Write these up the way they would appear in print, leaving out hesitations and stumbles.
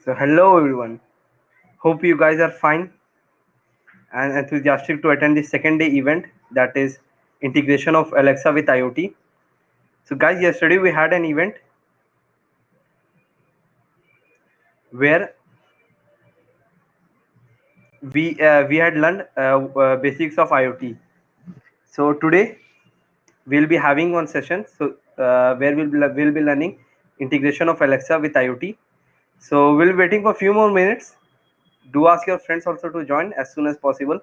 So hello everyone. Hope you guys are fine and enthusiastic to attend the second day event, that is integration of Alexa with IoT. So guys, yesterday we had an event where we had learned basics of IoT. So today we'll be having one session where we'll be learning integration of Alexa with IoT. So we'll be waiting for a few more minutes. Do ask your friends also to join as soon as possible.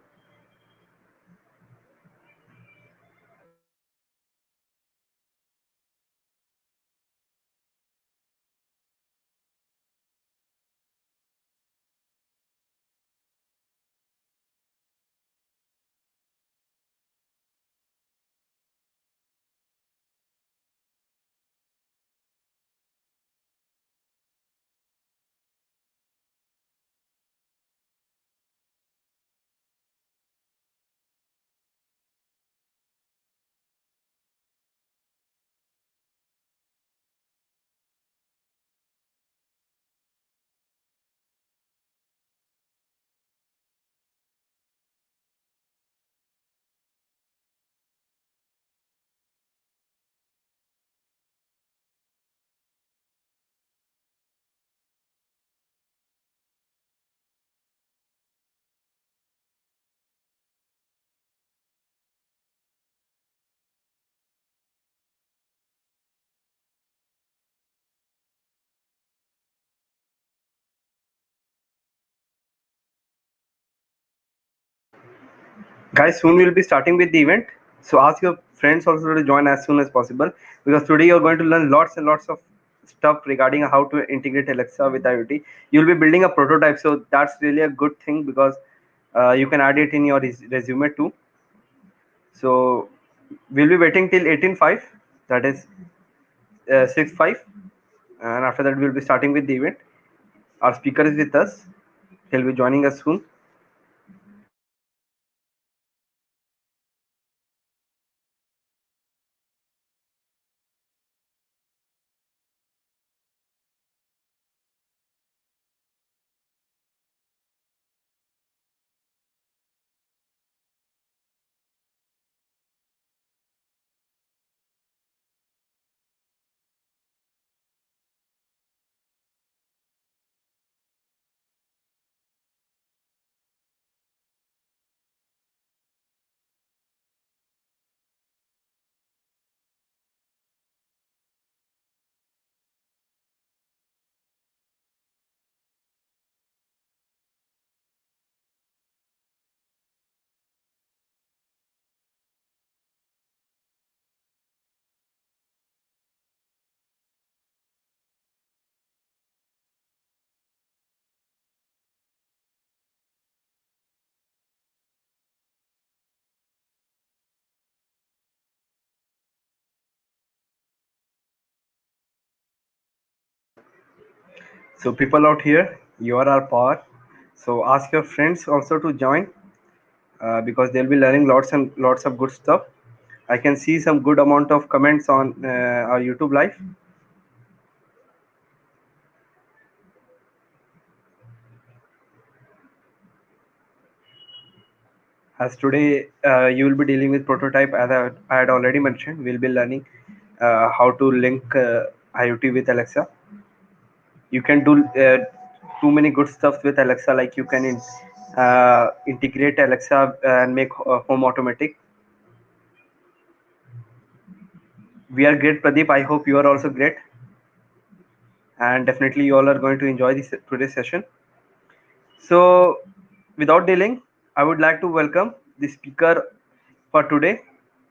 Guys, soon we'll be starting with the event. So ask your friends also to join as soon as possible, because today you're going to learn lots and lots of stuff regarding how to integrate Alexa with IoT. You'll be building a prototype, so that's really a good thing because you can add it in your resume too. So we'll be waiting till 18:05, that is 6:05, and after that we'll be starting with the event. Our speaker is with us. He'll be joining us soon. So people out here, you are our power. So ask your friends also to join, because they'll be learning lots and lots of good stuff. I can see some good amount of comments on our YouTube live. As today you will be dealing with prototype, as I had already mentioned, we'll be learning how to link IoT with Alexa. You can do too many good stuff with Alexa, like you can integrate Alexa and make home automatic. We are great, Pradeep. I hope you are also great, and definitely you all are going to enjoy this today's session. So, without delaying, I would like to welcome the speaker for today,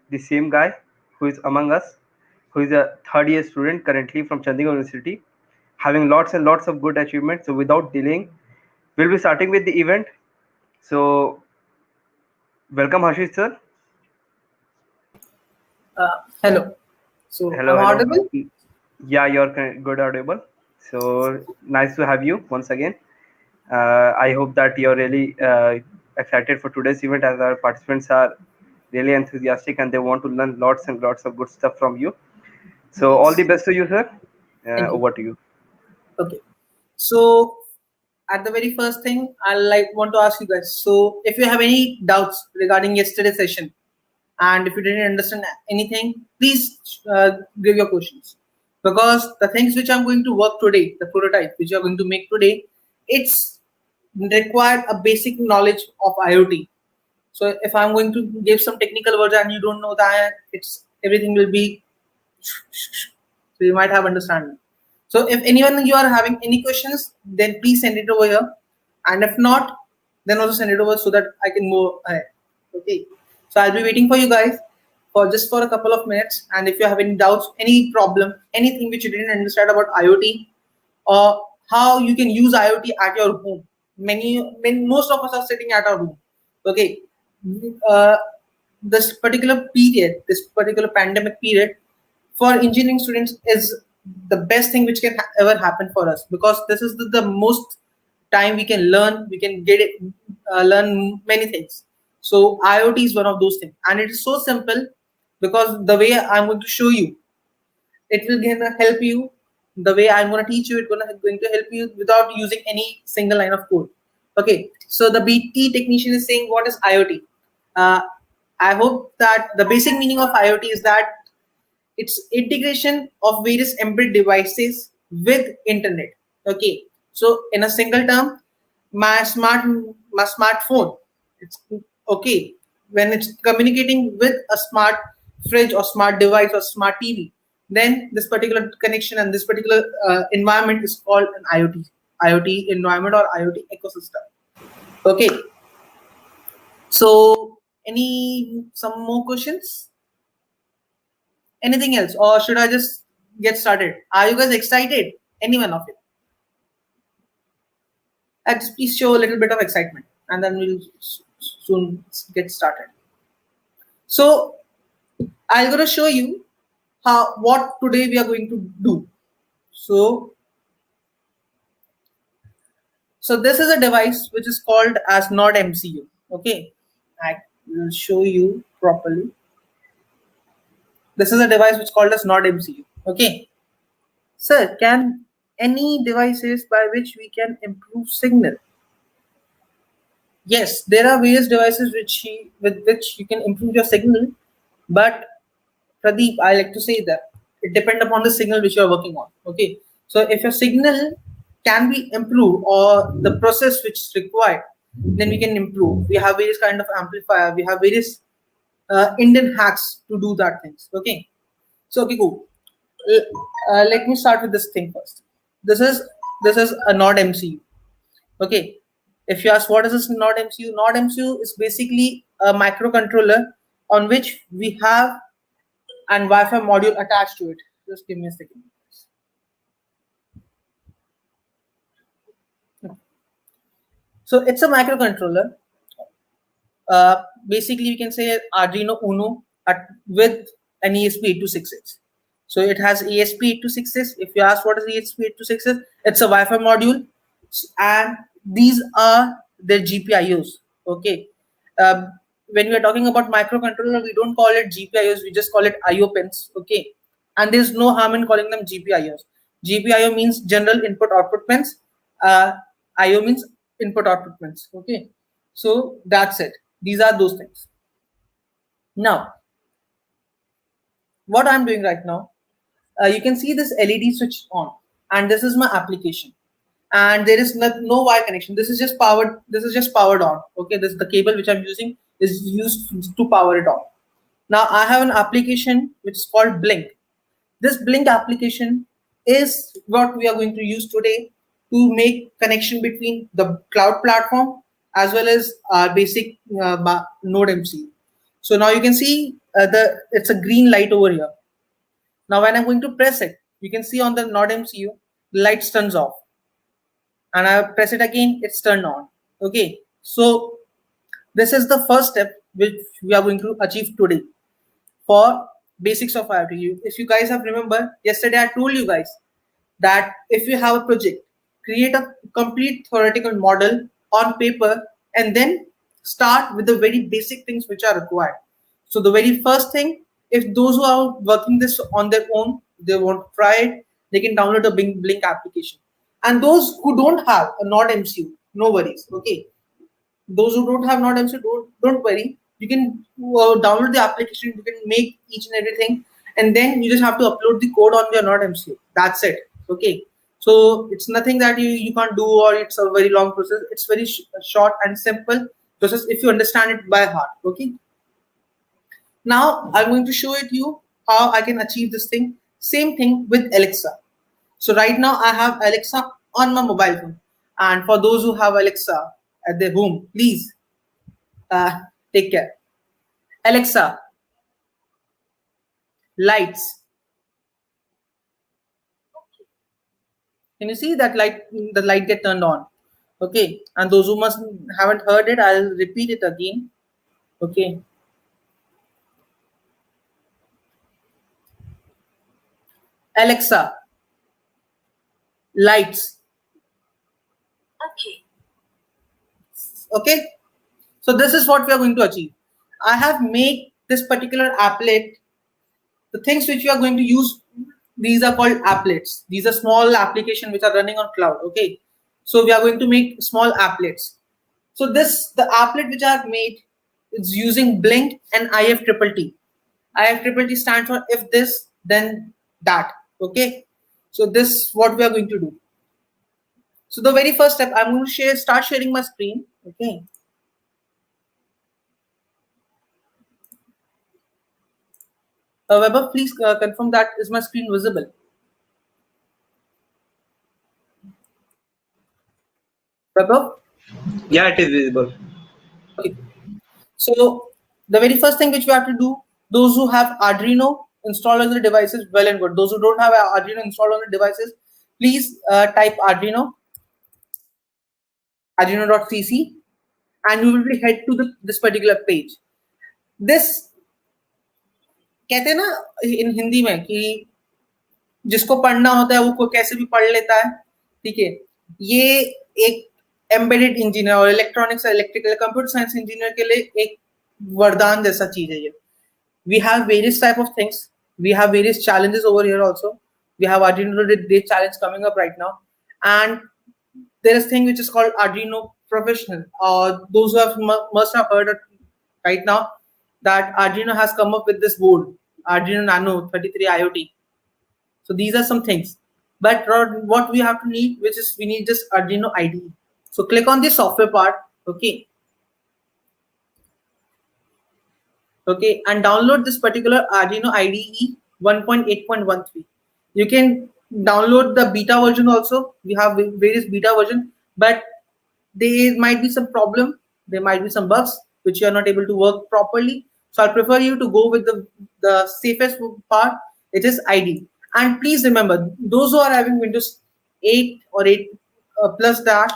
the same guy who is among us, who is a third year student currently from Chandigarh University, having lots and lots of good achievements. So, without delaying, we'll be starting with the event. So, welcome, Hashish sir. Hello. So Hello, I'm hello. audible? Yeah, you're good audible. So, nice to have you once again. I hope that you're really excited for today's event, as our participants are really enthusiastic and they want to learn lots and lots of good stuff from you. So all the Yes. best to you, sir. Thank you. Over to you. Okay. So at the very first thing, I like want to ask you guys. So, if you have any doubts regarding yesterday's session, and if you didn't understand anything, please give your questions. Because the things which I'm going to work today, the prototype which you're going to make today, it's required a basic knowledge of IoT. So if I'm going to give some technical words and you don't know that, it's everything will be so you might have understanding. So if anyone you are having any questions, then please send it over here. And if not, then also send it over so that I can move ahead. Okay. So I'll be waiting for you guys for just for a couple of minutes. And if you have any doubts, any problem, anything which you didn't understand about IoT, or how you can use IoT at your home. Most of us are sitting at our home. Okay. Uh, this particular period, this particular pandemic period, for engineering students is the best thing which can ever happen for us, because this is the most time we can learn, we can get it, learn many things. So IoT is one of those things, and it is so simple because the way I'm going to show you, it will gonna help you. The way I'm gonna teach you, it's going to help you without using any single line of code. Okay, so the BT technician is saying what is IoT. Uh, I hope that the basic meaning of IoT is that it's integration of various embedded devices with internet. Okay, so in a single term, my smartphone, it's okay when it's communicating with a smart fridge or smart device or smart TV, then this particular connection and this particular environment is called an IoT environment or IoT ecosystem. Okay, so any some more questions? Anything else, or should I just get started? Are you guys excited? Anyone of you? Just please show a little bit of excitement, and then we'll soon get started. So I'm gonna show you how what today we are going to do. So this is a device which is called as Node MCU. Okay, I will show you properly. This is a device which is called as Node MCU. Okay, sir, can any devices by which we can improve signal? Yes, there are various devices with which you can improve your signal, but Pradeep, I like to say that it depends upon the signal which you are working on. Okay, so if your signal can be improved or the process which is required, then we can improve. We have various kind of amplifier. We have various Indian hacks to do that things. Okay, so okay, cool. Let me start with this thing first. This is a Node MCU. Okay, if you ask what is this Node MCU, Node MCU is basically a microcontroller on which we have an Wi-Fi module attached to it. Just give me a second. So it's a microcontroller. Basically, we can say Arduino Uno with an ESP8266. So it has ESP8266. If you ask what is ESP8266, it's a Wi-Fi module, and these are their GPIOs. Okay. When we are talking about microcontroller, we don't call it GPIOs, we just call it IO pins. Okay. And there's no harm in calling them GPIOs. GPIO means general input output pins. IO means input output pins. Okay. So that's it. These are those things. Now, what I'm doing right now, you can see this LED switch on, and this is my application. And there is no wire connection. This is just powered. This is just powered on. Okay, this the cable which I'm using is used to power it on. Now I have an application which is called Blink. This Blink application is what we are going to use today to make connection between the cloud platform as well as our basic Node MCU. So now you can see it's a green light over here. Now when I'm going to press it, you can see on the Node MCU, the light turns off. And I press it again, it's turned on. Okay, so this is the first step which we are going to achieve today for basics of IoT. If you guys have remember, yesterday I told you guys that if you have a project, create a complete theoretical model on paper and then start with the very basic things which are required. So the very first thing, if those who are working this on their own, they want to try it, they can download the Blink application. And those who don't have a not MCU, no worries. Okay, those who don't have not MCU, don't worry. You can download the application. You can make each and everything, and then you just have to upload the code on your not MCU. That's it. Okay. So it's nothing that you can't do, or it's a very long process. It's very short and simple process if you understand it by heart. Okay. Now I'm going to show it you how I can achieve this thing. Same thing with Alexa. So right now I have Alexa on my mobile phone. And for those who have Alexa at their home, please take care. Alexa, lights. Can you see that light? The light get turned on. Okay. And those who must haven't heard it, I'll repeat it again. Okay. Alexa, lights. Okay. So this is what we are going to achieve. I have made this particular applet. The things which we are going to use, these are called applets. These are small applications which are running on cloud. Okay. So we are going to make small applets. So the applet which I have made is using Blink and IFTTT. IFTTT stands for if this, then that. Okay. So this what we are going to do. So the very first step, I'm going to start sharing my screen. Okay. Weber, please confirm that is my screen visible. Weber? Yeah, it is visible. Okay. So the very first thing which we have to do, those who have Arduino installed on the devices, well and good. Those who don't have Arduino installed on the devices, please type Arduino.cc, and you will be head to this particular page. This कहते हैं ना in Hindi में कि जिसको पढ़ना होता है वो कैसे भी पढ़ लेता है, ठीक है. ये एक एम्बेडेड इंजीनियर और electronics electrical computer science engineer के लिए एक वरदान जैसा चीज है ये. We have various type of things. We have various challenges over here also. We have Arduino Day challenge coming up right now, and there is thing which is called Arduino Professional. Those who have must have heard it right now that Arduino has come up with this board, Arduino Nano 33 IoT. So these are some things. But what we have to need, which is we need just Arduino IDE. So click on the software part. Okay. Okay, and download this particular Arduino IDE 1.8.13. You can download the beta version also. We have various beta version, but there might be some problem. There might be some bugs which you are not able to work properly. So I prefer you to go with the safest part. It is IDE. And please remember, those who are having Windows 8 or 8 plus that,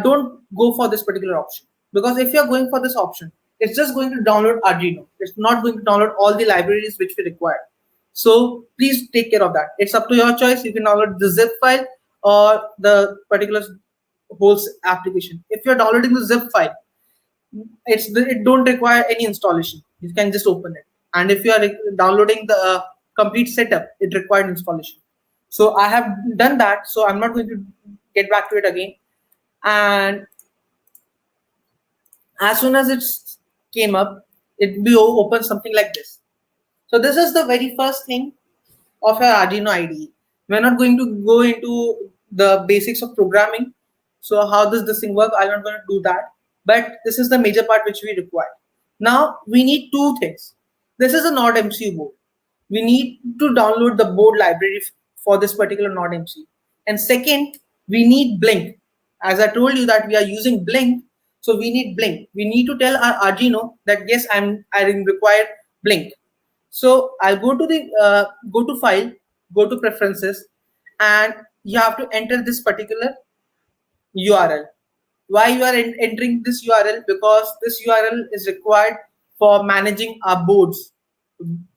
don't go for this particular option, because if you're going for this option, it's just going to download Arduino. It's not going to download all the libraries which we require. So please take care of that. It's up to your choice. You can download the zip file or the particular whole application. If you're downloading the zip file, it don't require any installation. You can just open it. And if you are downloading the complete setup, it required installation. So I have done that. So I'm not going to get back to it again. And as soon as it came up, it will be open something like this. So this is the very first thing of your Arduino IDE. We're not going to go into the basics of programming. So how does this thing work? I'm not going to do that. But this is the major part which we require. Now we need two things. This is a Node MCU board. We need to download the board library for this particular Node MCU. And second, we need Blink. As I told you that we are using Blink, so we need Blink. We need to tell our Arduino that yes, I require Blink. So I'll go to the go to file, go to preferences, and you have to enter this particular URL. Why you are entering this URL? Because this URL is required for managing our boards.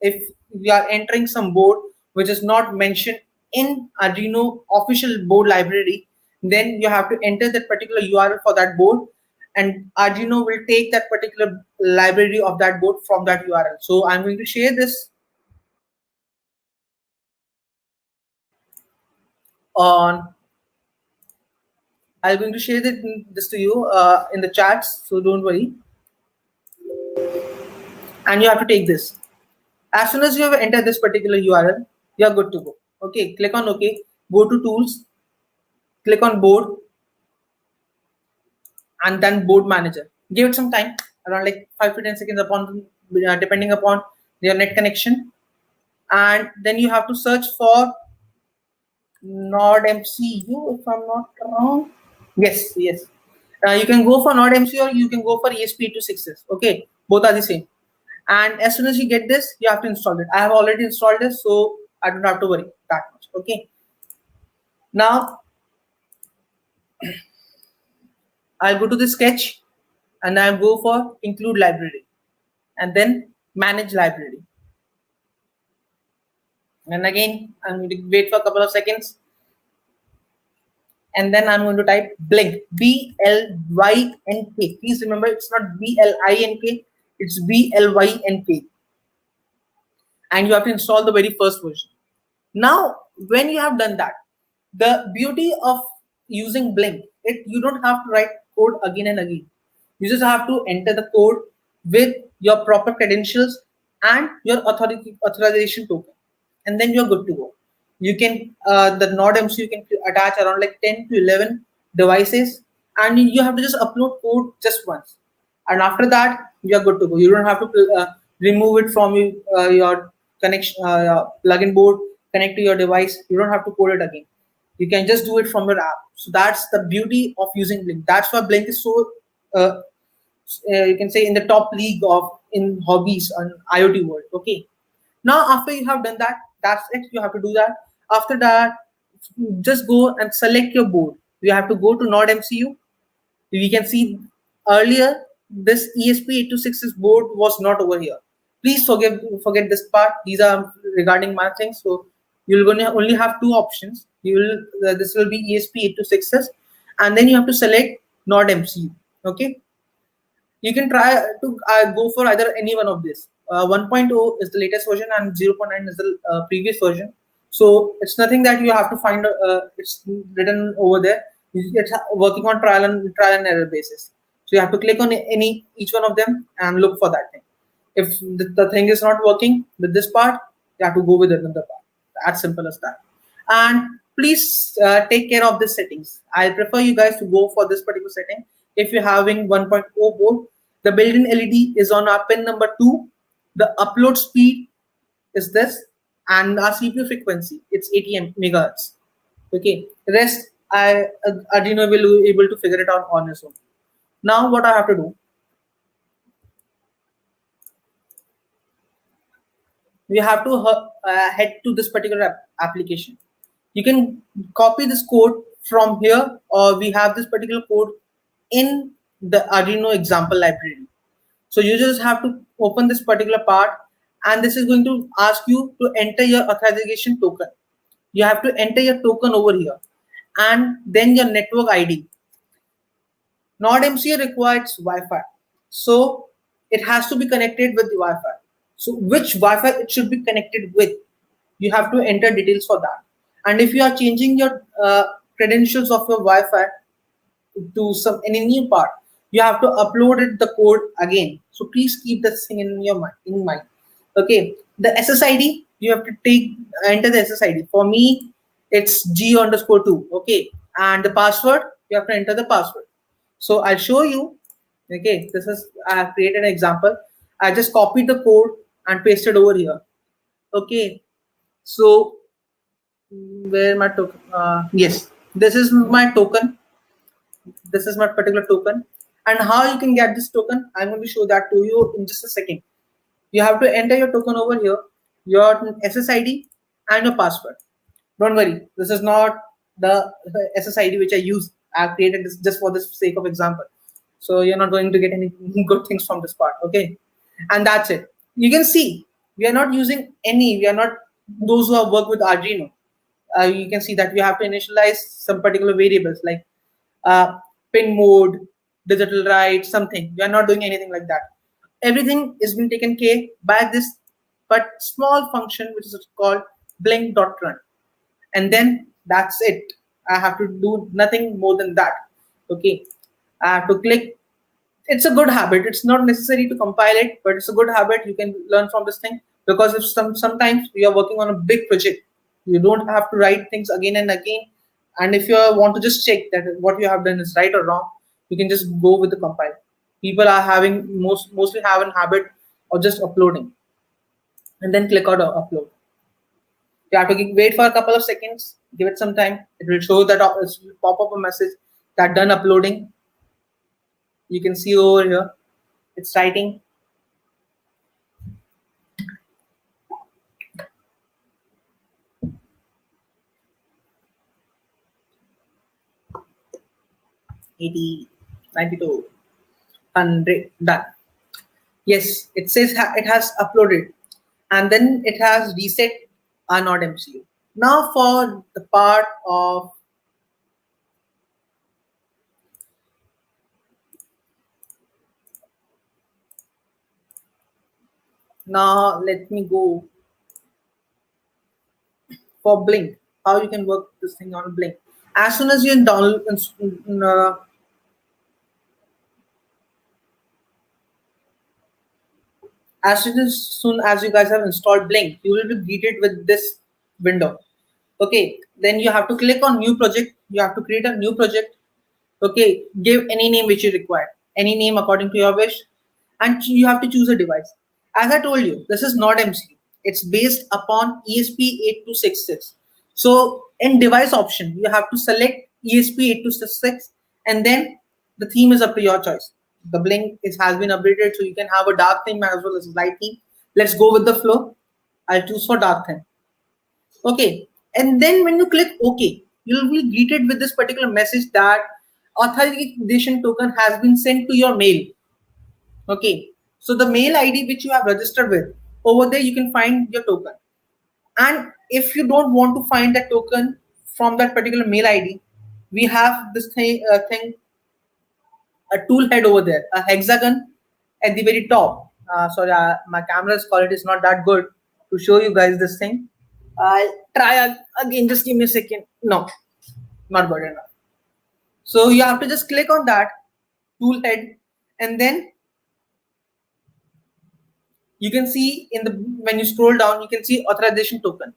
If we are entering some board which is not mentioned in Arduino official board library, then you have to enter that particular URL for that board, and Arduino will take that particular library of that board from that URL. So I'm going to share this on I'm going to share this to you in the chats, so don't worry. And you have to take this. As soon as you have entered this particular URL, you are good to go. Okay, click on OK, go to Tools, click on Board, and then Board Manager. Give it some time, around like 5 to 10 seconds, upon depending upon your net connection, and then you have to search for Node MCU, if I'm not wrong. Yes, yes. You can go for Node MC or you can go for ESP826s. Okay, both are the same. And as soon as you get this, you have to install it. I have already installed this, so I don't have to worry that much. Okay. Now I'll go to the sketch and I'll go for include library and then manage library. And again, I'm going to wait for a couple of seconds and then I'm going to type blink, BLYNK. Please remember, it's not BLINK, it's BLYNK. And you have to install the very first version. Now, when you have done that, the beauty of using Blink, you don't have to write code again and again. You just have to enter the code with your proper credentials and your authorization token, and then you're good to go. You can the Node MC you can attach around like 10 to 11 devices, and you have to just upload code just once, and after that you're good to go. You don't have to remove it from your connection plugin board, connect to your device. You don't have to code it again. You can just do it from your app. So that's the beauty of using Blink. That's why Blink is so uh, you can say in the top league of in hobbies on IoT world. Okay. Now after you have done that, that's it. You have to do that. After that, just go and select your board. You have to go to Node MCU. We can see earlier this ESP826's board was not over here. Please forget this part. These are regarding my things. So you're going to only have two options. You will this will be ESP826's, and then you have to select Node MCU. Okay. You can try to go for either any one of this. 1.0 is the latest version and 0.9 is the previous version. So it's nothing that you have to find. It's written over there. It's working on trial and error basis. So you have to click on each one of them and look for that thing. If the thing is not working with this part, you have to go with another part. As simple as that. And please take care of the settings. I prefer you guys to go for this particular setting. If you're having 1.0 board, the built-in LED is on our pin number 2. The upload speed is this, and our CPU frequency, it's 80 megahertz. Okay, the rest Arduino will be able to figure it out on its own. Now what I have to do, we have to head to this particular application. You can copy this code from here, or we have this particular code in the Arduino example library. So you just have to open this particular part, and this is going to ask you to enter your authorization token. You have to enter your token over here, and then your network ID. Node MCU requires Wi-Fi, so it has to be connected with the Wi-Fi. So which Wi-Fi it should be connected with, you have to enter details for that. And if you are changing your credentials of your Wi-Fi to any new part, you have to upload it the code again. So please keep this thing in your mind. Okay, the SSID you have to enter the SSID. For me, it's G_2. Okay, and the password you have to enter the password. So I'll show you. Okay, this is I have created an example. I just copied the code and pasted over here. Okay, so where my token? Yes, this is my token. This is my particular token, and how you can get this token, I'm going to show that to you in just a second. You have to enter your token over here, your SSID and your password. Don't worry, this is not the SSID which I use. I've created this just for the sake of example, so you're not going to get any good things from this part. Okay, and that's it. You can see we are not using any, we are not those who have worked with Arduino. You can see that we have to initialize some particular variables like pin mode, digital write, something. We are not doing anything like that. Everything is being taken care by this but small function which is called blink.run. And then that's it. I have to do nothing more than that. Okay, to click, it's a good habit. It's not necessary to compile it, but it's a good habit. You can learn from this thing, because if sometimes we are working on a big project, you don't have to write things again and again. And if you want to just check that what you have done is right or wrong, you can just go with the compile. People are having mostly have a habit of just uploading and then click out upload. You have to wait for a couple of seconds, give it some time. It will show that it will pop up a message that done uploading. You can see over here, it's writing. Eighty, 92, 100, done. Yes, it says it has uploaded, and then it has reset are not MCU. Now for the part of, now let me go for Blink. How you can work this thing on Blink? As soon as you download, soon as you guys have installed Blink, you will be greeted with this window. Okay, then you have to click on new project. You have to create a new project. Okay, give any name which you require, any name according to your wish, and you have to choose a device. As I told you, this is not MCU. It's based upon ESP8266. So in device option, you have to select ESP8266, and then the theme is up to your choice. The Blink has been updated, so you can have a dark theme as well as a light theme. Let's go with the flow. I'll choose for dark theme. Okay, and then when you click OK, you'll be greeted with this particular message that authorization token has been sent to your mail. Okay, so the mail ID which you have registered with, over there you can find your token. And if you don't want to find that token from that particular mail ID, we have this thing, a tool head over there, a hexagon at the very top. Sorry, my camera's quality is not that good to show you guys this thing. I'll try again. Just give me a second. No, not good enough. So you have to just click on that tool head, and then you can see in the, when you scroll down, you can see authorization token.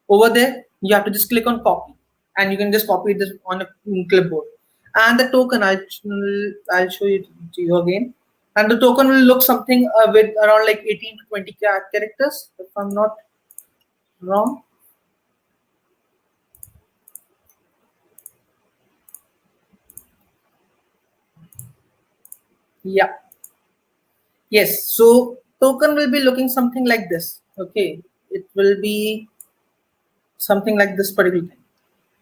Over there, you have to just click on copy, and you can just copy this on a clipboard. And the token, I'll show you to you again. And the token will look something with around like 18 to 20 characters, if I'm not wrong. Yeah. Yes. So token will be looking something like this. Okay. It will be something like this particular thing.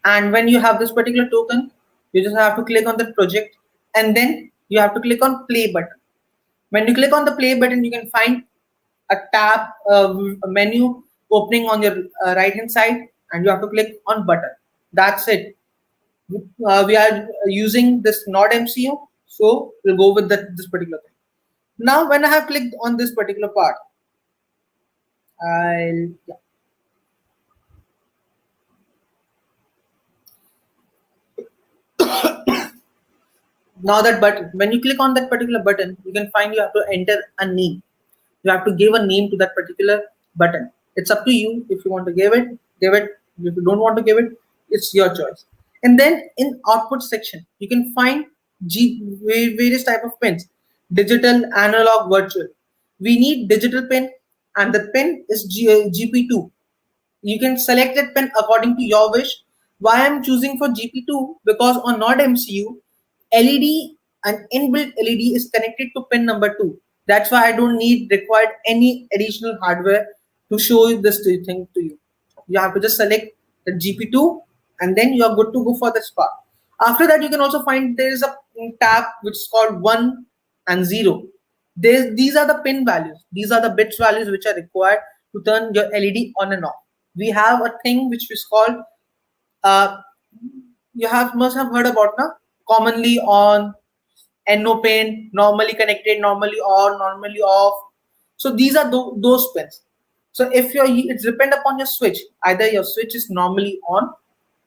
And when you have this particular token, you just have to click on the project, and then you have to click on play button. When you click on the play button, you can find a tab, a menu opening on your right hand side, and you have to click on button. That's it. We are using this node MCU, so we'll go with this particular thing. Now, when I have clicked on this particular part, I'll, yeah. Now that button, when you click on that particular button, you can find you have to enter a name. You have to give a name to that particular button. It's up to you. If you want to give it, give it. If you don't want to give it, it's your choice. And then in output section, you can find various type of pins: digital, analog, virtual. We need digital pin, and the pin is GP2. You can select that pen according to your wish. Why I'm choosing for GP2? Because on Node MCU, LED, an inbuilt LED is connected to pin number 2. That's why I don't need required any additional hardware to show you this thing to you. You have to just select the GP2, and then you are good to go for the part. After that, you can also find there is a tab which is called 1 and 0. These are the pin values. These are the bits values which are required to turn your LED on and off. We have a thing which is called, uh, you have must have heard about now, commonly on NO pin, normally connected, normally on, normally off. So these are those pins. So if it's depend upon your switch. Either your switch is normally on,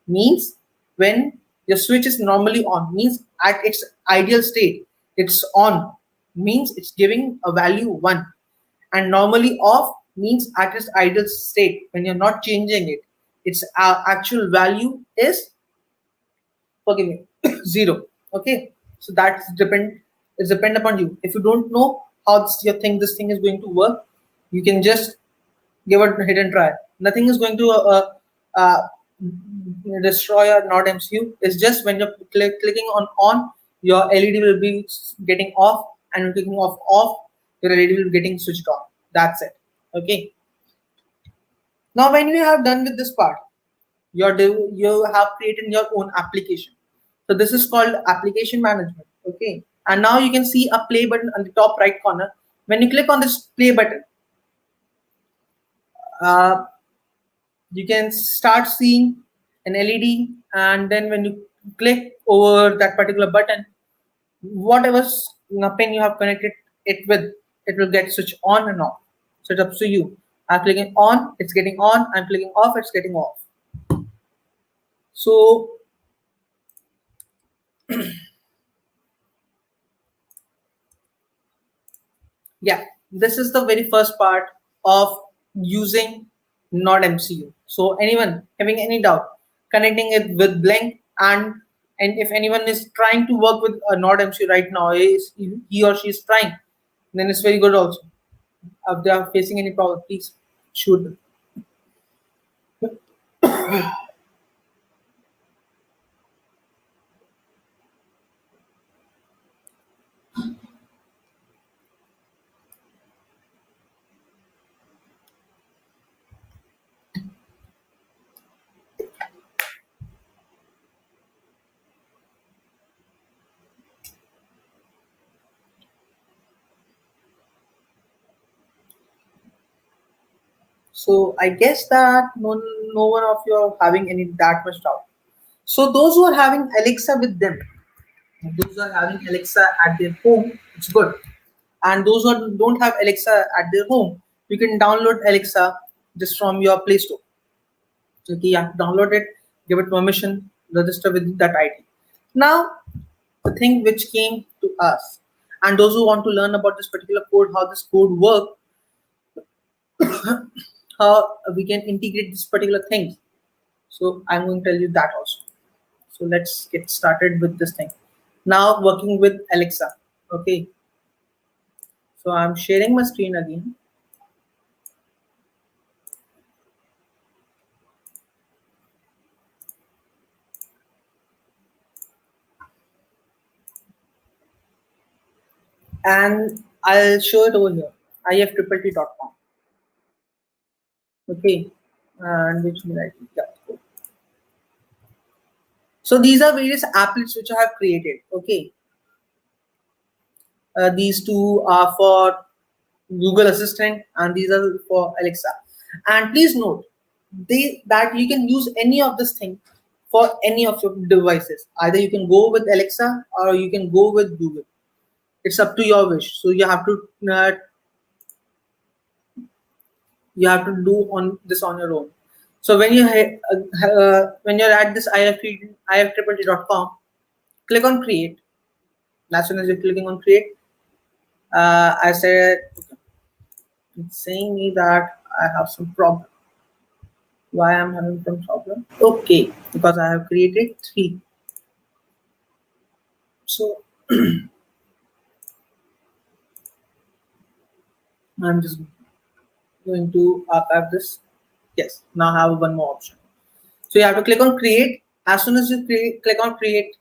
means when Your switch is normally on, means at its ideal state, it's on, means it's giving a value 1. And normally off means at its ideal state, when you're not changing it, its actual value is, forgive me, 0. Okay, so that's depend, it's depend upon you. If you don't know how this thing is going to work, you can just give it a hit and try. Nothing is going to uh, destroy or not MCU. It's just when you're clicking on, your LED will be getting off, and when clicking off, your LED will be getting switched on. That's it. Okay. Now, when you have done with this part, you have created your own application. So this is called application management. Okay. And now you can see a play button on the top right corner. When you click on this play button, uh, you can start seeing an LED, and then when you click over that particular button, whatever pin you have connected it with, it will get switched on and off. So it's up to you. I'm clicking on, it's getting on. I'm clicking off, it's getting off. So yeah, this is the very first part of using Node MCU. So anyone having any doubt, connecting it with Blink, and if anyone is trying to work with a Node MCU right now, is he or she is trying, then it's very good also. If they are facing any problem, please shoot them. So I guess that no one of you are having any that much doubt. So those who are having Alexa with them, those who are having Alexa at their home, it's good. And those who don't have Alexa at their home, you can download Alexa just from your Play Store. Okay, yeah, download it, give it permission, register with that ID. Now, the thing which came to us, and those who want to learn about this particular code, how this code works, how we can integrate this particular thing. So I'm going to tell you that also. So let's get started with this thing. Now working with Alexa. Okay. So I'm sharing my screen again. And I'll show it over here. ifTTT.com. Okay. And which mail ID? Yeah. Cool. So these are various applets which I have created. Okay. These two are for Google Assistant, and these are for Alexa. And please note that you can use any of this thing for any of your devices. Either you can go with Alexa or you can go with Google. It's up to your wish. So you have to do on this on your own. So when when you're at this ifTTT.com, click on create. As soon as you're clicking on create, I said, okay, it's saying me that I have some problem. Why I'm having some problem? Okay, because I have created 3. So I'm just going to archive this. Yes, now I have one more option. So you have to click on create. As soon as you click on create,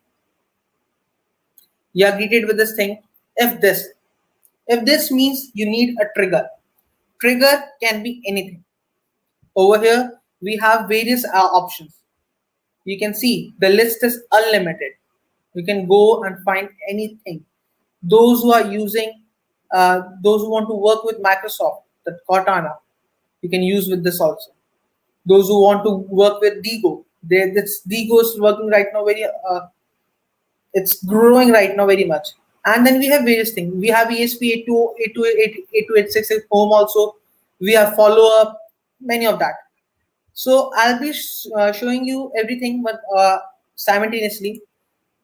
you are greeted with this thing. If this means you need a trigger. Trigger can be anything. Over here, we have various options. You can see the list is unlimited. You can go and find anything. Those who are using, those who want to work with Microsoft, the Cortana, you can use with this also. Those who want to work with Digo, this Digo is working right now it's growing right now very much. And then we have various things. We have ESP 8286 home also. We have follow up, many of that. So I'll be showing you everything, but simultaneously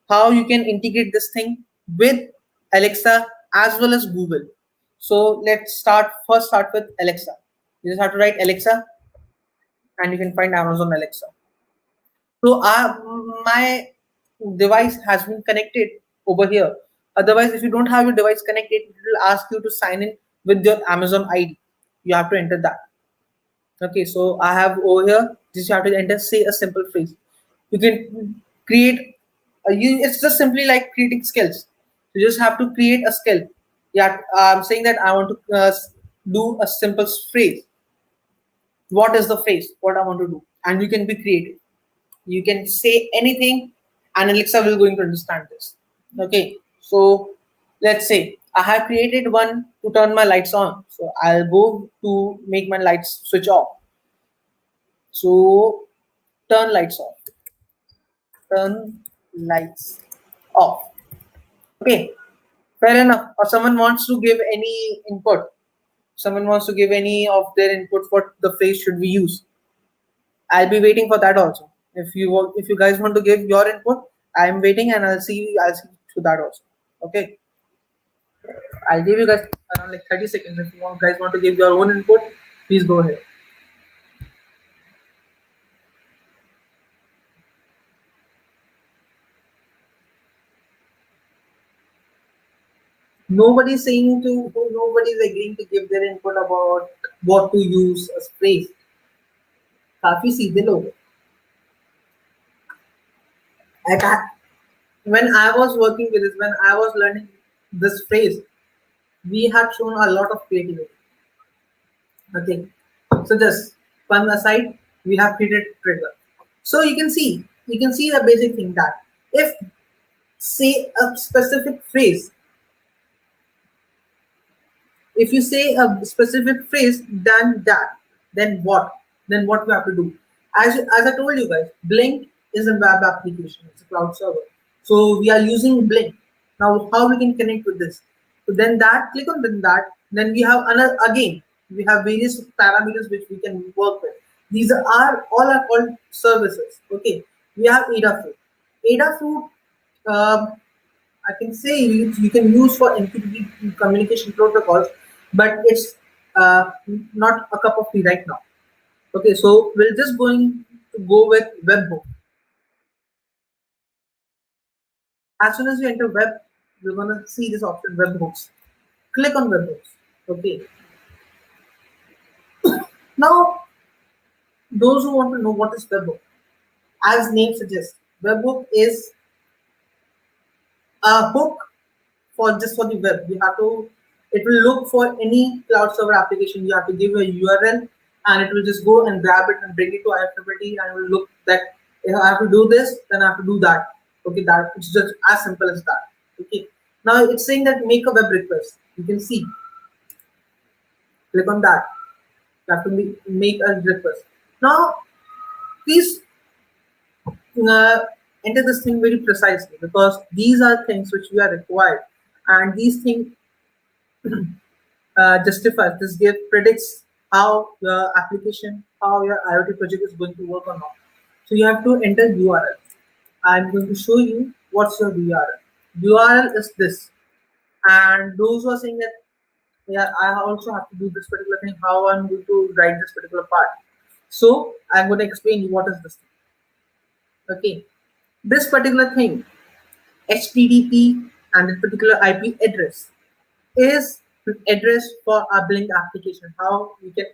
how you can integrate this thing with Alexa as well as Google. So let's start with Alexa. You just have to write Alexa and you can find Amazon Alexa. So my device has been connected over here. Otherwise, if you don't have your device connected, it will ask you to sign in with your Amazon ID. You have to enter that. Okay, so I have over here. Just you have to enter, say a simple phrase. You can create. It's just simply like creating skills. You just have to create a skill. Yeah, I'm saying that I want to do a simple phrase. What is the phrase? What I want to do, and you can be creative. You can say anything, and Alexa will going to understand this. Okay, so let's say I have created one to turn my lights on. So I'll go to make my lights switch off. So turn lights off. Turn lights off. Okay, fair enough. Or someone wants to give any input. Someone wants to give any of their input. What the phrase should we use? I'll be waiting for that also. If you guys want to give your input, I'm waiting and I'll see to that also. Okay. I'll give you guys around like 30 seconds. If you guys want to give your own input, please go ahead. Nobody's saying to nobody's agreeing to give their input about what to use as phrase. काफी सीधे लोग हैं. Like when I was working with this, when I was learning this phrase, we had shown a lot of creativity. Okay, so just fun aside, we have created trigger. So you can see the basic thing that if say a specific phrase, if you say a specific phrase, then that, then what we have to do? As I told you guys, Blink is a web application. It's a cloud server. So we are using Blink. Now, how we can connect with this? So then that, click on then we have another again. We have various parameters which we can work with. These are all are called services. Okay, we have Adafruit. Adafruit, I can say you can use for MQTT communication protocols, but it's not a cup of tea right now. Okay, so we're just going to go with webhook. As soon as you enter web, you're gonna see this option webhooks. Click on webhooks. Okay. Now, those who want to know what is webhook, as name suggests, webhook is a hook for just for the web. You have to it will look for any cloud server application. You have to give a URL and it will just go and grab it and bring it to IFTTT and it will look that if I have to do this, then I have to do that. Okay, that it's just as simple as that. Okay. Now it's saying that make a web request. You can see. Click on that. You have to make a request. Now please enter this thing very precisely because these are things which we are required and these things justifies this give predicts how your application, how your IoT project is going to work or not. So you have to enter URL. I'm going to show you what's your URL. URL is this, and those who are saying that yeah, I also have to do this particular thing. How I'm going to write this particular part. So I'm going to explain you what is this thing. Okay, this particular thing, HTTP and this particular IP address is the address for our Blink application. How we can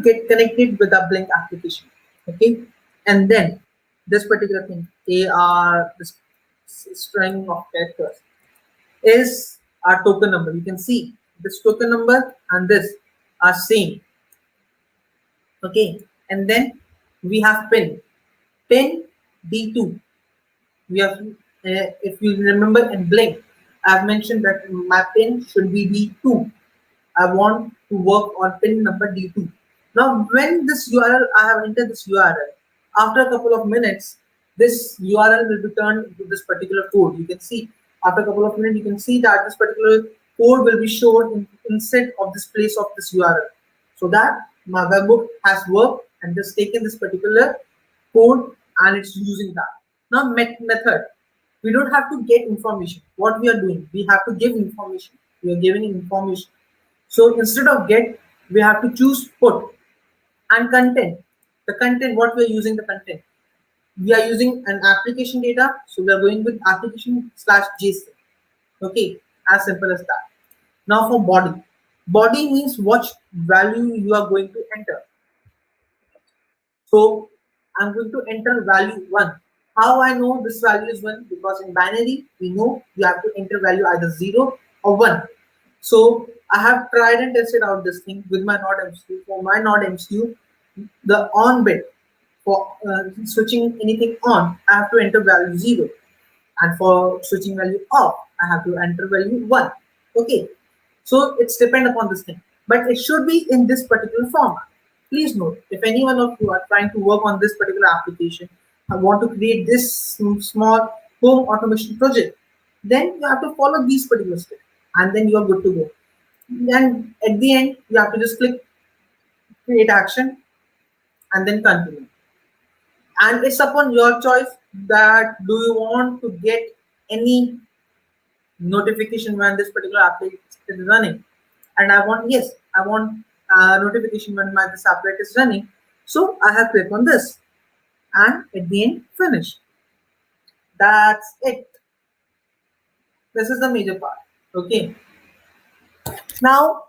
get connected with the Blink application. Okay, and then this particular thing, AR, this string of characters is our token number. You can see this token number and this are same. Okay, and then we have pin D2. We have if you remember in Blink, I've mentioned that my pin should be D2. I want to work on pin number D2. Now, when this URL, I have entered this URL, after a couple of minutes, this URL will be turned into this particular code. You can see, after a couple of minutes, you can see that this particular code will be shown instead of this place of this URL. So that my webhook has worked and just taken this particular code and it's using that. Now method, we don't have to get information. What we are doing, we have to give information. We are giving information. So instead of get, we have to choose put. And content, the content, what we are using, the content, we are using an application data, so we are going with application slash JSON. Okay, as simple as that. Now for body, body means what value you are going to enter. So I'm going to enter value 1. How I know this value is 1? Because in binary, we know you have to enter value either 0 or 1. So I have tried and tested out this thing with my not MCU. For my not MCU, the on bit for switching anything on, I have to enter value 0. And for switching value off, I have to enter value 1. Okay, so it's depend upon this thing, but it should be in this particular format. Please note, if any one of you are trying to work on this particular application, I want to create this small home automation project, then you have to follow these particular steps, and then you are good to go. And at the end, you have to just click create action and then continue. And it's upon your choice that do you want to get any notification when this particular application is running. And I want, yes, I want notification when this applet is running. So I have clicked on this and at the end finish. That's it. This is the major part. Okay. Now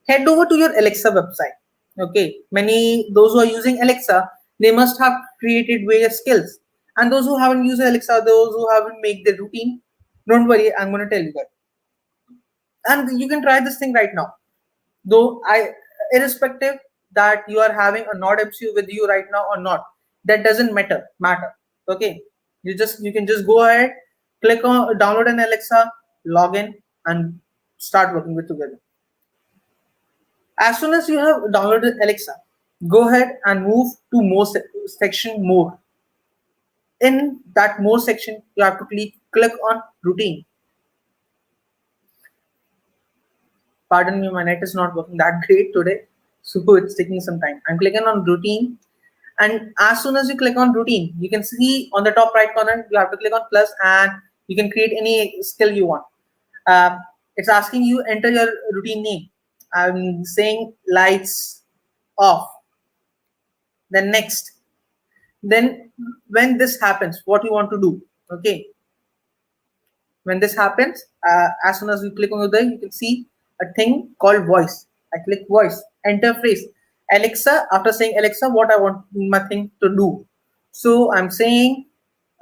head over to your Alexa website. Okay. Many those who are using Alexa, they must have created various skills. And those who haven't used Alexa, those who haven't made the routine, don't worry, I'm gonna tell you that. And you can try this thing right now. Though I, irrespective that you are having a node MCU with you right now or not, that doesn't matter. Okay, you can just go ahead, click on download an Alexa, log in, and start working with together. As soon as you have downloaded Alexa, go ahead and move to section more. In that more section, you have to click on routine. Pardon me, my net is not working that great today, so it's taking some time. I'm clicking on routine, and as soon as you click on routine, you can see on the top right corner, you have to click on plus, and you can create any skill you want. It's asking you enter your routine name. I'm saying lights off. Then next. Then when this happens, what you want to do? Okay. When this happens, as soon as you click on there, you can see a thing called voice. I click voice, enter phrase. Alexa, after saying Alexa, what I want my thing to do. So I'm saying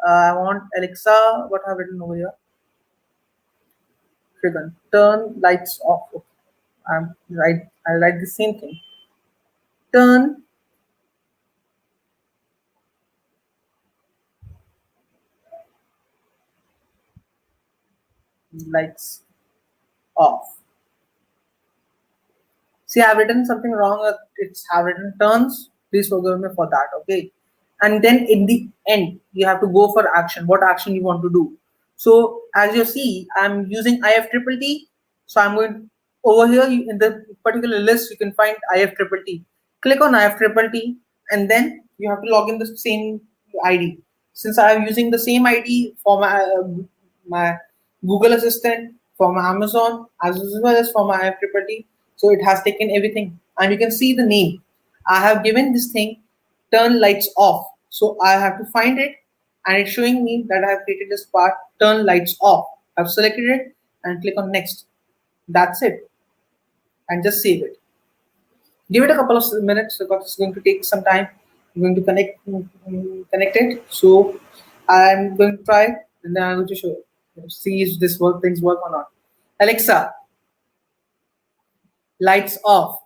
I want Alexa, what have I written over here? Turn lights off. Okay. I'll write the same thing. Turn lights off. See, I've written something wrong. I've written turns. Please forgive me for that. Okay. And then in the end, you have to go for action. What action you want to do? So as you see, I'm using IFTTT. So I'm going over here in the particular list. You can find IFTTT. Click on IFTTT, and then you have to log in the same ID. Since I am using the same ID for my Google Assistant, for my Amazon, as well as for my IFTTT, so it has taken everything, and you can see the name. I have given this thing turn lights off. So I have to find it, and it's showing me that I have created this part turn lights off. I've selected it and click on next. That's it, and just save it. Give it a couple of minutes because it's going to take some time. I'm going to connect it. So I'm going to try, and then I'm going to show it. See if things work or not. Alexa, lights off.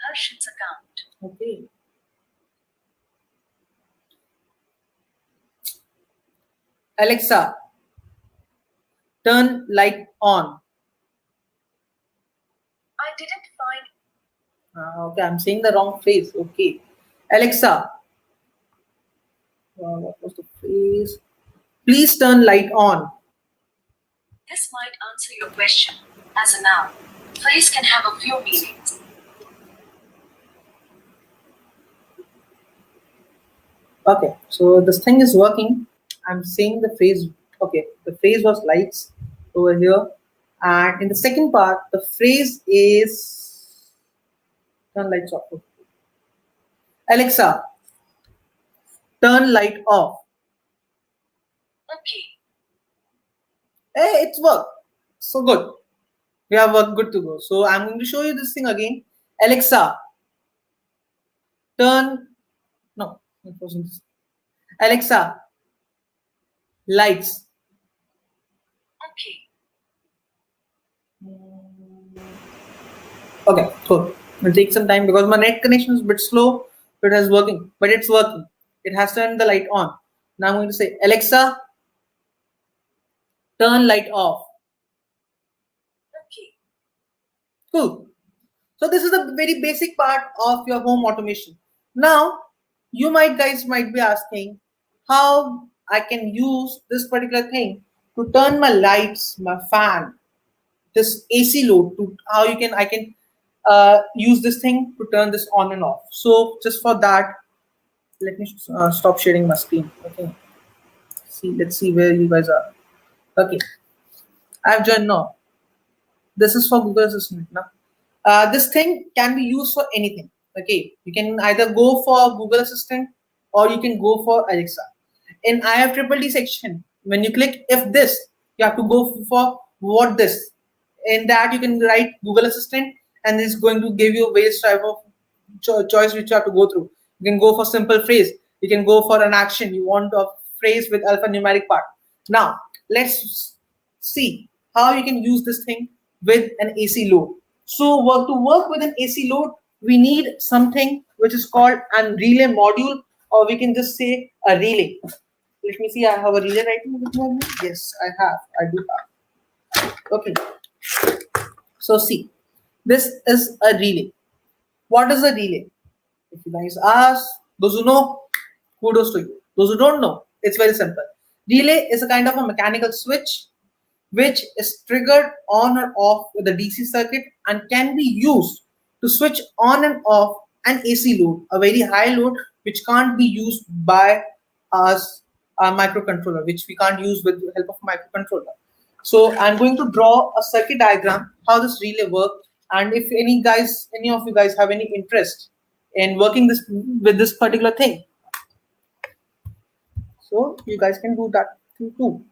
Harshit's account. Okay. Alexa, turn light on. I didn't find. Okay, I'm saying the wrong phrase. Okay. Alexa, what was the phrase? Please turn light on. This might answer your question. As a noun, phrase can have a few meanings. Okay, so this thing is working. I'm saying the phrase. Okay, the phrase was lights over here, and in the second part, the phrase is turn lights off. Alexa, turn light off. Okay. Hey, it's worked. So good. We have worked good to go. So I'm going to show you this thing again. Alexa, turn. No, it wasn't this. Alexa, lights. Okay. Okay, cool. It'll take some time because my net connection is a bit slow, but it is working. But it's working. It has turned the light on. Now I'm going to say, Alexa, turn light off. Okay. Cool. So this is the very basic part of your home automation. Now, you might be asking how I can use this particular thing to turn my lights, my fan, this AC load to how you can I can use this thing to turn this on and off. So just for that, let me stop sharing my screen. Okay. Let's see where you guys are. Okay, I've joined now. This is for Google Assistant now. This thing can be used for anything. Okay, you can either go for Google Assistant or you can go for Alexa. In IFTTT section, when you click if this, you have to go for what this. In that, you can write Google Assistant, and it's going to give you various type of choice which you have to go through. You can go for simple phrase. You can go for an action. You want a phrase with alphanumeric part. Now, let's see how you can use this thing with an AC load. So to work with an AC load, we need something which is called a relay module, or we can just say a relay. Let me see, I have a relay right now with me. Yes, I do have. Okay, so see, this is a relay. What is a relay? If you guys ask, those who know, kudos to you. Those who don't know, it's very simple. Relay is a kind of a mechanical switch which is triggered on or off with a DC circuit and can be used to switch on and off an AC load, a very high load which can't be used by us, a microcontroller, which we can't use with the help of microcontroller. So I'm going to draw a circuit diagram how this relay works, and if any of you guys have any interest in working this with this particular thing, so you guys can do that too.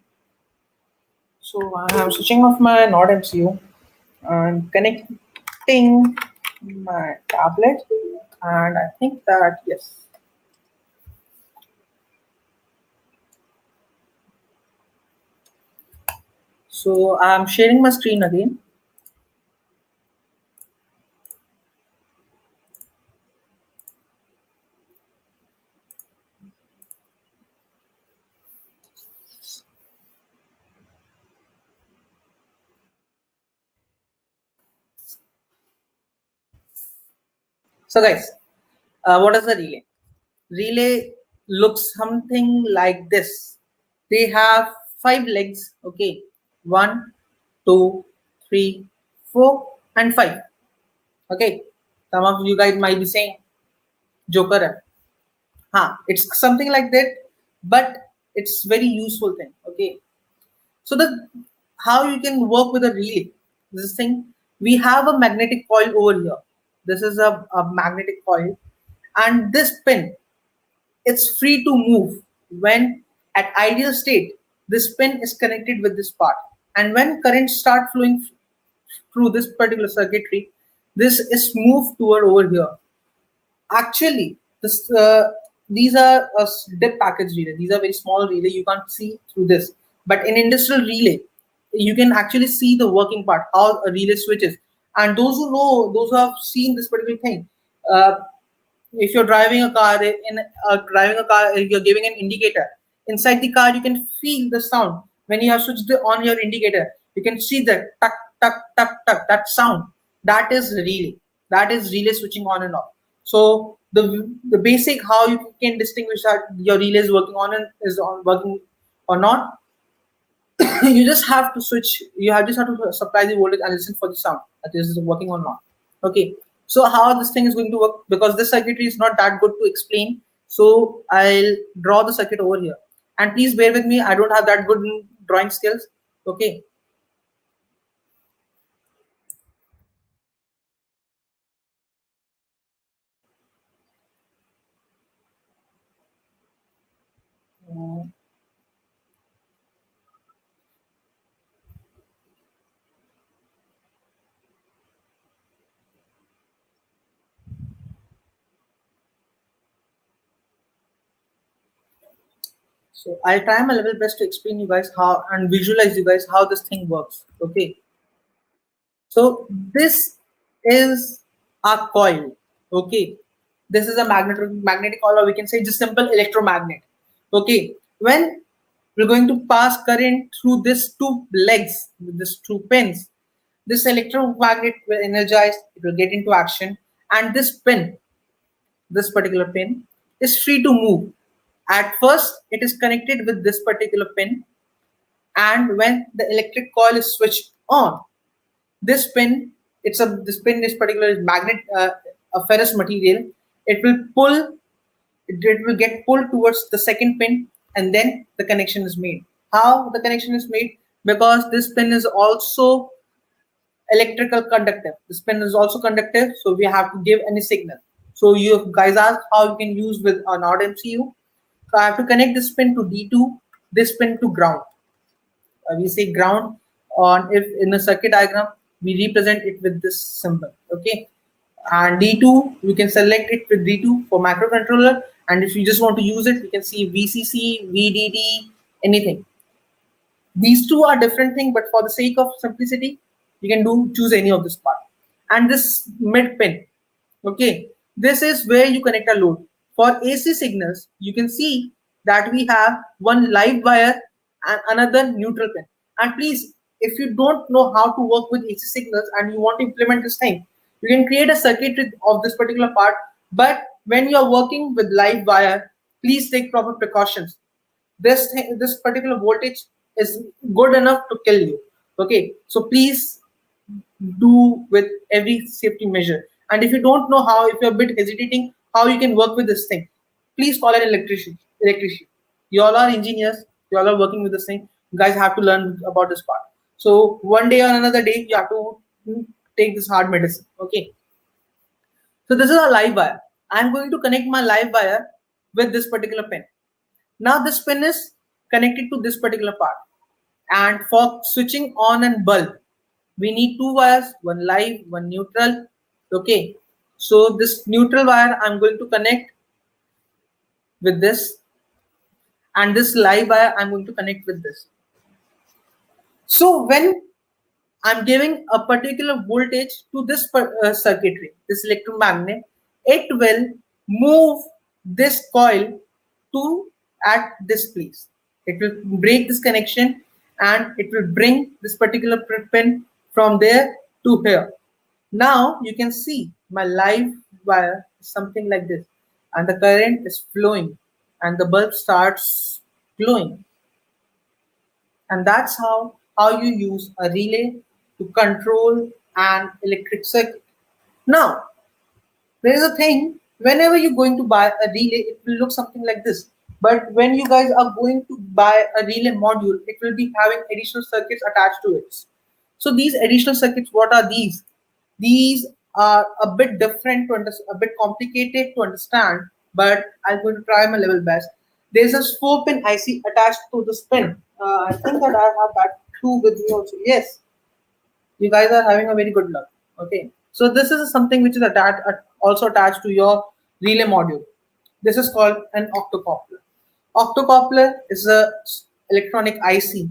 So I am switching off my Node MCU and connecting my tablet, and I think that yes. So I'm sharing my screen again. So guys, what is the relay? Relay looks something like this. They have 5 legs. Okay, 1, 2, 3, 4, and 5. Okay, some of you guys might be saying Joker. It's something like that, but it's very useful thing. Okay, so the how you can work with a relay. This thing, we have a magnetic coil over here. This is a magnetic coil, and this pin, it's free to move when at ideal state this pin is connected with this part, and when current start flowing through this particular circuitry, this is moved toward over here. Actually, these are a dip package relay. These are very small relay. You can't see through this. But in industrial relay, you can actually see the working part, how a relay switches. And those who know, those who have seen this particular thing, uh, if you're driving a car, you're giving an indicator. Inside the car, you can feel the sound. When you have switched on your indicator, you can see the tuck, tuck, tuck, tuck, that sound. That is relay. That is relay switching on and off. So the basic how you can distinguish that your relay is working on and is on working or not. You just have to switch. Just have to supply the voltage and listen for the sound that this is working or not. Okay. So how this thing is going to work, because this circuitry is not that good to explain. So I'll draw the circuit over here. And please bear with me, I don't have that good drawing skills. Okay. Uh, So I'll try my level best to explain you guys how and visualize you guys how this thing works. Okay. So this is a coil. Okay. This is a magnetic coil, or we can say just simple electromagnet. Okay. When we're going to pass current through these two legs, these two pins, this electromagnet will energize, it will get into action, and this particular pin is free to move. At first, it is connected with this particular pin, and when the electric coil is switched on, this pin, this pin is particular is magnet, a ferrous material. It will pull, it will get pulled towards the second pin, and then the connection is made. How the connection is made? Because this pin is also electrical conductive. This pin is also conductive, so we have to give any signal. So you guys ask how you can use with an odd MCU. So I have to connect this pin to D2, this pin to ground. We say ground on, if in a circuit diagram we represent it with this symbol. Okay, and D2 we can select it with D2 for microcontroller, and if you just want to use it, you can see VCC, VDD, anything. These two are different things, but for the sake of simplicity, you can do choose any of this part. And this mid pin, okay, this is where you connect a load. For AC signals, you can see that we have one live wire and another neutral pin. And please, if you don't know how to work with AC signals and you want to implement this thing, you can create a circuitry of this particular part. But when you are working with live wire, please take proper precautions. This particular voltage is good enough to kill you. Okay, so please do with every safety measure. And if you don't know how, if you're a bit hesitating how you can work with this thing, please call an electrician. You all are engineers, you all are working with this thing, you guys have to learn about this part. So one day or another day you have to take this hard medicine. Okay, so this is a live wire. I'm going to connect my live wire with this particular pin. Now this pin is connected to this particular part, and for switching on and bulb, we need two wires, one live, one neutral. Okay, so this neutral wire I'm going to connect with this, and this live wire I'm going to connect with this. So when I'm giving a particular voltage to this circuitry, this electromagnet, it will move this coil to at this place. It will break this connection and it will bring this particular pin from there to here. Now you can see my live wire is something like this, and the current is flowing and the bulb starts glowing. And that's how you use a relay to control an electric circuit. Now, there is a thing, whenever you're going to buy a relay, it will look something like this. But when you guys are going to buy a relay module, it will be having additional circuits attached to it. So these additional circuits, what are these? These are a bit different to understand, a bit complicated to understand, but I'm going to try my level best. There's a 4-pin IC attached to this pin. I think that I have that too with me also. Yes, you guys are having a very good luck. Okay, so this is something which is also attached to your relay module. This is called an octocoupler. Octocoupler is a electronic IC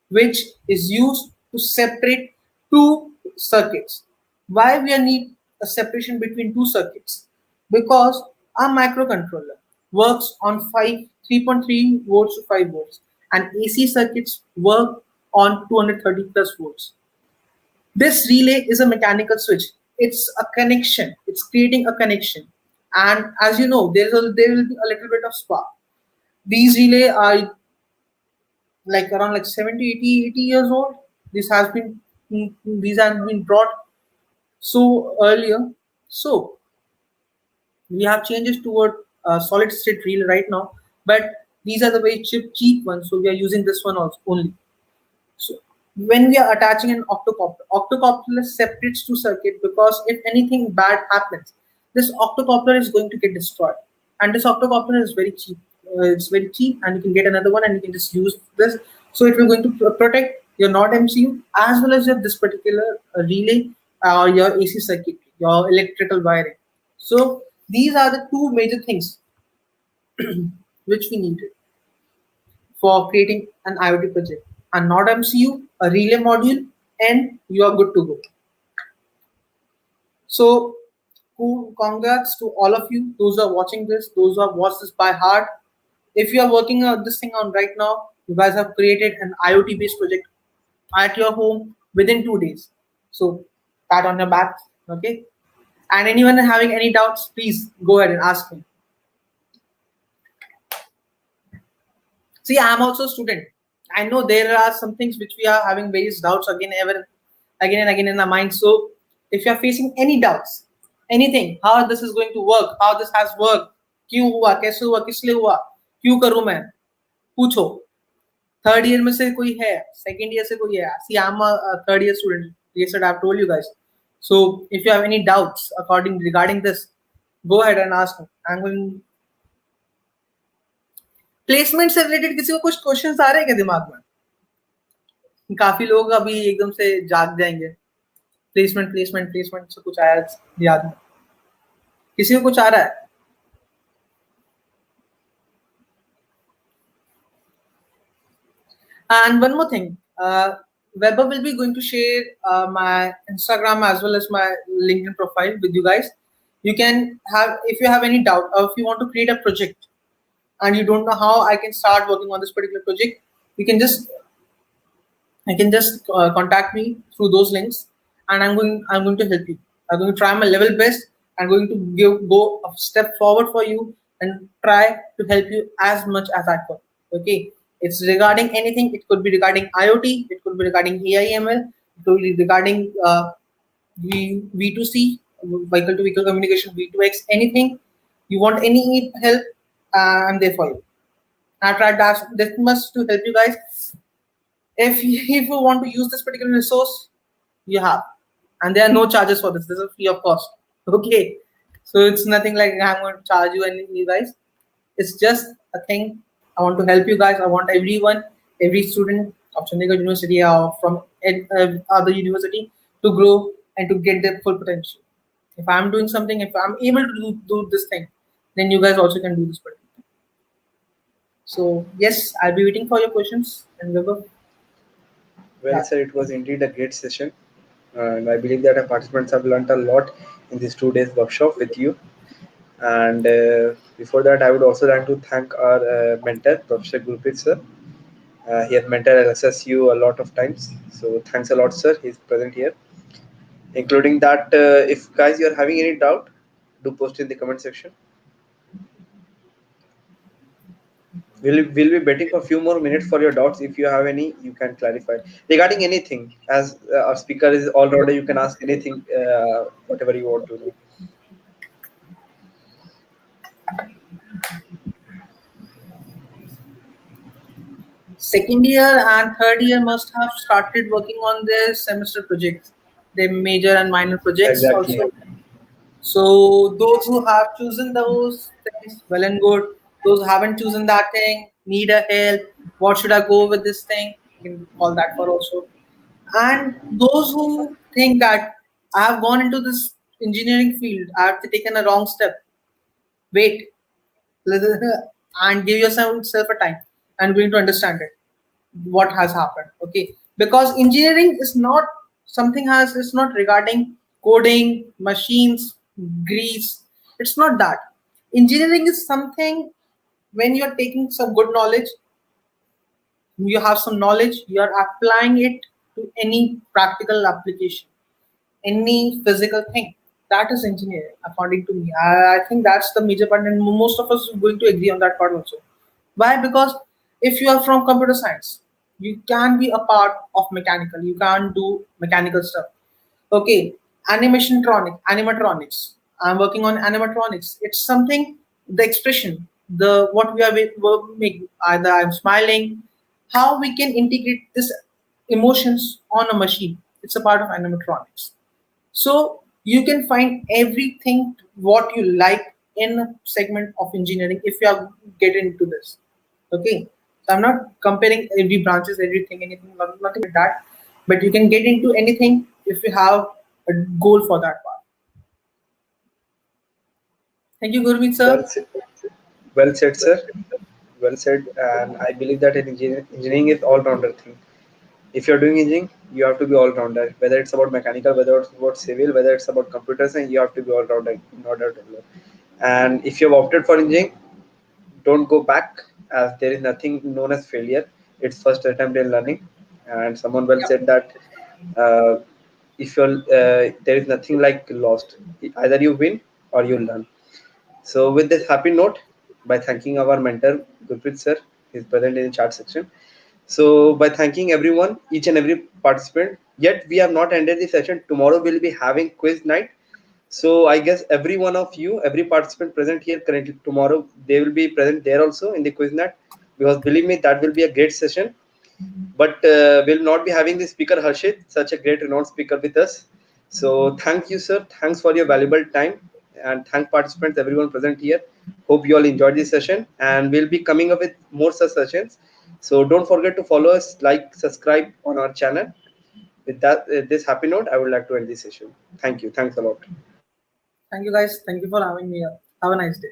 which is used to separate two circuits. Why we need a separation between two circuits? Because our microcontroller works on 3.3 volts to 5 volts, and AC circuits work on 230 plus volts. This relay is a mechanical switch. It's a connection. It's creating a connection. And as you know, there will be a little bit of spark. These relay are like around like 70, 80 years old. This has been these have been brought so earlier. So we have changes toward solid state relay right now, but these are the very cheap ones. So we are using this one also only. So when we are attaching an octocoupler separates two circuit because if anything bad happens, this octocoupler is going to get destroyed. And this octocoupler is very cheap. It's very cheap, and you can get another one, and you can just use this. So it will going to protect your not MCU as well as your this particular relay, your AC circuit, your electrical wiring. So these are the two major things which we needed for creating an IoT project. A Node MCU, a relay module, and you are good to go. So, congrats to all of you, those who are watching this, those who have watched this by heart. If you are working on this thing on right now, you guys have created an IoT based project at your home within 2 days. So, pat on your back, okay? And anyone having any doubts, please go ahead and ask me. See, I'm also a student. I know there are some things which we are having various doubts again and again in our mind. So, if you are facing any doubts, anything, how this is going to work, how this has worked, क्यों हुआ, कैसे हुआ, किस लिए हुआ, क्यों करूं मैं, पूछो. थर्ड ईयर में से कोई है, सेकंड ईयर से कोई है. See, I'm a third year student. Yes, sir, I've told you guys. So, if you have any doubts regarding this, go ahead and ask me. I'm going. Placement से related किसी को कुछ questions आ रहे हैं क्या दिमाग में? काफी लोग अभी एकदम से जाग जाएंगे. प्लेसमेंट से कुछ आया याद में? किसी को कुछ आ रहा है? And one more thing, Weber will be going to share my Instagram as well as my LinkedIn profile with you guys. You can have, if you have any doubt or if you want to create a project and you don't know how I can start working on this particular project, you can just contact me through those links, and I'm going to help you. I'm going to try my level best. I'm going to go a step forward for you and try to help you as much as I could. Okay, it's regarding anything. It could be regarding IoT. It could be regarding AIML. It could be regarding V2C, vehicle to vehicle communication, V2X, anything. You want any help, I'm there for you. I've tried that much to help you guys. If you want to use this particular resource, you have, and there are no charges for this. This is free of cost. Okay, so it's nothing like I'm going to charge you anything, you guys. It's just a thing. I want to help you guys. I want everyone, every student of Chandigarh University or from other university to grow and to get their full potential. If I'm doing something, if I'm able to do this thing, then you guys also can do this particular thing. So yes, I'll be waiting for your questions. And Weber. Well, sir, it was indeed a great session, and I believe that our participants have learned a lot in this 2 days workshop with you. And before that, I would also like to thank our mentor, Professor Gurpreet sir. He has mentored LSSU a lot of times, so thanks a lot, sir. He's present here. Including that, if guys you are having any doubt, do post in the comment section. We'll be waiting for a few more minutes for your doubts. If you have any, you can clarify regarding anything. As our speaker is all rounder, you can ask anything, whatever you want to know. Second year and third year must have started working on their semester projects, their major and minor projects Exactly. also. So those who have chosen those things, well and good. Those who haven't chosen that thing, need a help. What should I go with this thing? You can call that for also. And those who think that I have gone into this engineering field, I have taken a wrong step. Wait, and give yourself a time and going to understand it, what has happened. Okay, because engineering is not something has it's not regarding coding, machines, grease. It's not that. Engineering is something when you're taking some good knowledge, you have some knowledge, you're applying it to any practical application, any physical thing. That is engineering, according to me. I think that's the major part, and most of us are going to agree on that part also. Why? Because if you are from computer science, you can be a part of mechanical. You can't do mechanical stuff. Okay, animatronics. I'm working on animatronics. It's something the expression, the what we are making, either I'm smiling, how we can integrate this emotions on a machine. It's a part of animatronics. So you can find everything what you like in a segment of engineering if you are get into this. Okay. So I'm not comparing every branches, everything, anything, nothing like that. But you can get into anything if you have a goal for that part. Thank you, Gurmeet Well sir. said, well said, sir. Well said. And I believe that engineering is all-rounder thing. If you're doing engineering, you have to be all-rounder. Whether it's about mechanical, whether it's about civil, whether it's about computers, and you have to be all-rounder in order to learn. And if you've opted for engineering, don't go back, as there is nothing known as failure. It's first attempt in learning. And someone well said that uh, if you're there is nothing like lost. Either you win or you learn. So with this happy note, by thanking our mentor Gurpreet sir, he's present in the chat section. So by thanking everyone, each and every participant, yet we have not ended the session. Tomorrow we'll be having quiz night. So I guess every one of you, every participant present here currently, tomorrow they will be present there also in the quiz night, because believe me, that will be a great session. But we'll not be having the speaker Harshit, such a great renowned speaker with us. So thank you, sir. Thanks for your valuable time, and thank participants, everyone present here. Hope you all enjoyed this session, and we'll be coming up with more such sessions. So don't forget to follow us, like, subscribe on our channel. With that, this happy note, I would like to end this session. Thank you. Thanks a lot. Thank you guys. Thank you for having me here. Have a nice day.